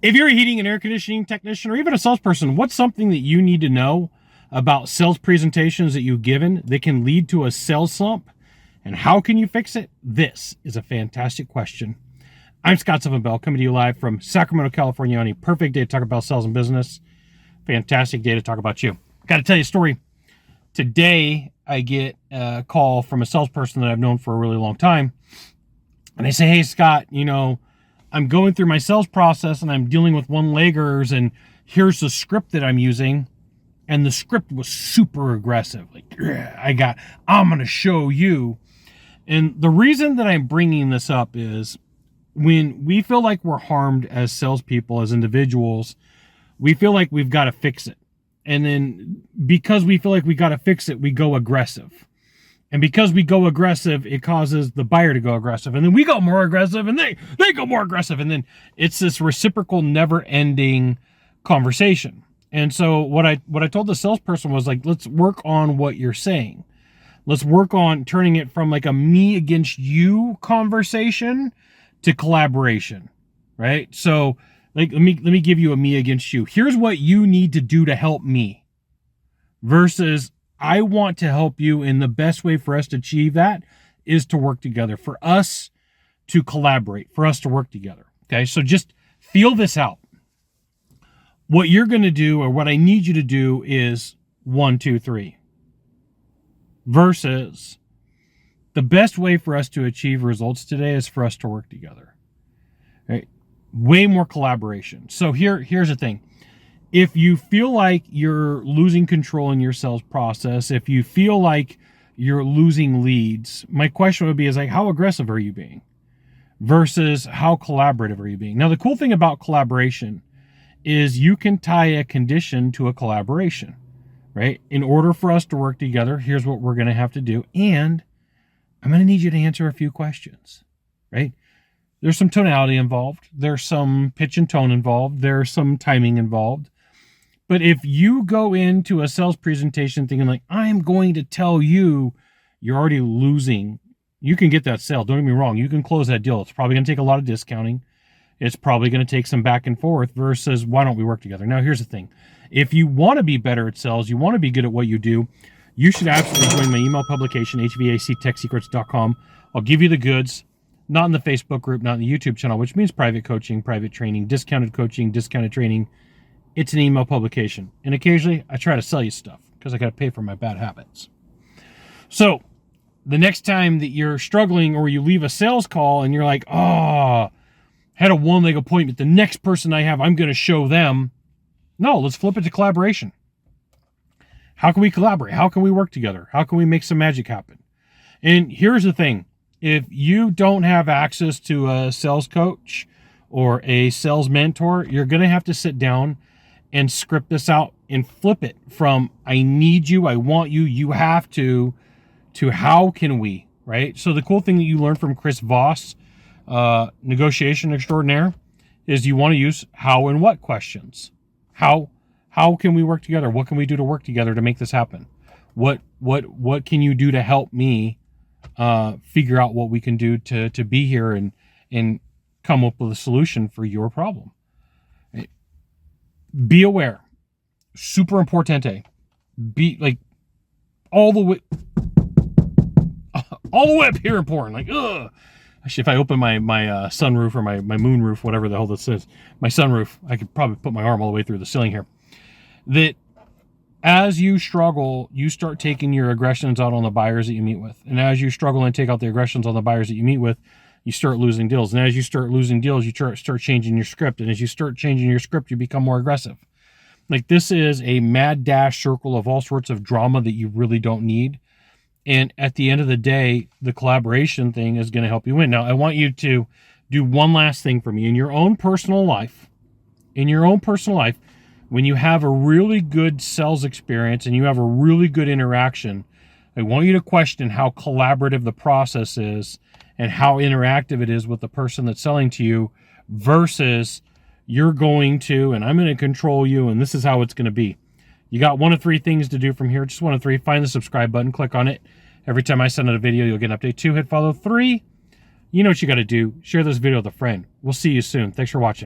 If you're a heating and air conditioning technician or even a salesperson, what's something that you need to know about sales presentations that you've given that can lead to a sales slump? And how can you fix it? This is a fantastic question. I'm Sylvan Bell, coming to you live from Sacramento, California on a perfect day to talk about sales and business. Fantastic day to talk about you. Got to tell you a story. Today, I get a call from a salesperson that I've known for a really long time. And they say, hey, Scott, I'm going through my sales process and I'm dealing with one-leggers, and here's the script that I'm using. And the script was super aggressive. Like, I'm going to show you. And the reason that I'm bringing this up is when we feel like we're harmed as salespeople, as individuals, we feel like we've got to fix it. And then because we feel like we got to fix it, we go aggressive. And because we go aggressive, it causes the buyer to go aggressive. And then we go more aggressive, and they go more aggressive. And then it's this reciprocal, never-ending conversation. And so what I told the salesperson was, like, let's work on what you're saying. Let's work on turning it from like a me against you conversation to collaboration, right? So like, let me give you a me against you. Here's what you need to do to help me versus I want to help you, and the best way for us to achieve that is to work together, for us to collaborate, for us to work together. Okay, so just feel this out. What you're going to do, or what I need you to do, is 1, 2, 3. Versus the best way for us to achieve results today is for us to work together. Right? Way more collaboration. So here's the thing. If you feel like you're losing control in your sales process, if you feel like you're losing leads, my question would be is like, how aggressive are you being? Versus how collaborative are you being? Now, the cool thing about collaboration is you can tie a condition to a collaboration, right? In order for us to work together, here's what we're going to have to do. And I'm going to need you to answer a few questions, right? There's some tonality involved. There's some pitch and tone involved. There's some timing involved. But if you go into a sales presentation thinking like, I'm going to tell you, you're already losing. You can get that sale. Don't get me wrong. You can close that deal. It's probably going to take a lot of discounting. It's probably going to take some back and forth versus why don't we work together? Now, here's the thing. If you want to be better at sales, you want to be good at what you do, you should absolutely join my email publication, hvactechsecrets.com. I'll give you the goods, not in the Facebook group, not in the YouTube channel, which means private coaching, private training, discounted coaching, discounted training. It's an email publication. And occasionally I try to sell you stuff because I got to pay for my bad habits. So the next time that you're struggling or you leave a sales call and you're like, had a one-leg appointment, the next person I have, I'm going to show them. No, let's flip it to collaboration. How can we collaborate? How can we work together? How can we make some magic happen? And here's the thing. If you don't have access to a sales coach or a sales mentor, you're going to have to sit down and script this out and flip it from I need you, I want you, you have to how can we, right? So the cool thing that you learn from Chris Voss, negotiation extraordinaire, is you want to use how and what questions. How can we work together? What can we do to work together to make this happen? What can you do to help me figure out what we can do to be here and come up with a solution for your problem? Be aware. Super importante. Be like all the way up here important. Like, ugh. Actually, if I open my sunroof or my moonroof, whatever the hell this is, my sunroof, I could probably put my arm all the way through the ceiling here. That as you struggle, you start taking your aggressions out on the buyers that you meet with. And as you struggle and take out the aggressions on the buyers that you meet with, you start losing deals. And as you start losing deals, you start changing your script. And as you start changing your script, you become more aggressive. Like, this is a mad dash circle of all sorts of drama that you really don't need. And at the end of the day, the collaboration thing is going to help you win. Now, I want you to do one last thing for me. In your own personal life, when you have a really good sales experience and you have a really good interaction, I want you to question how collaborative the process is and how interactive it is with the person that's selling to you versus you're going to, and I'm going to control you, and this is how it's going to be. You got 1 of 3 things to do from here. Just 1 of 3. Find the subscribe button. Click on it. Every time I send out a video, you'll get an update. 2, hit follow. 3, you know what you got to do. Share this video with a friend. We'll see you soon. Thanks for watching.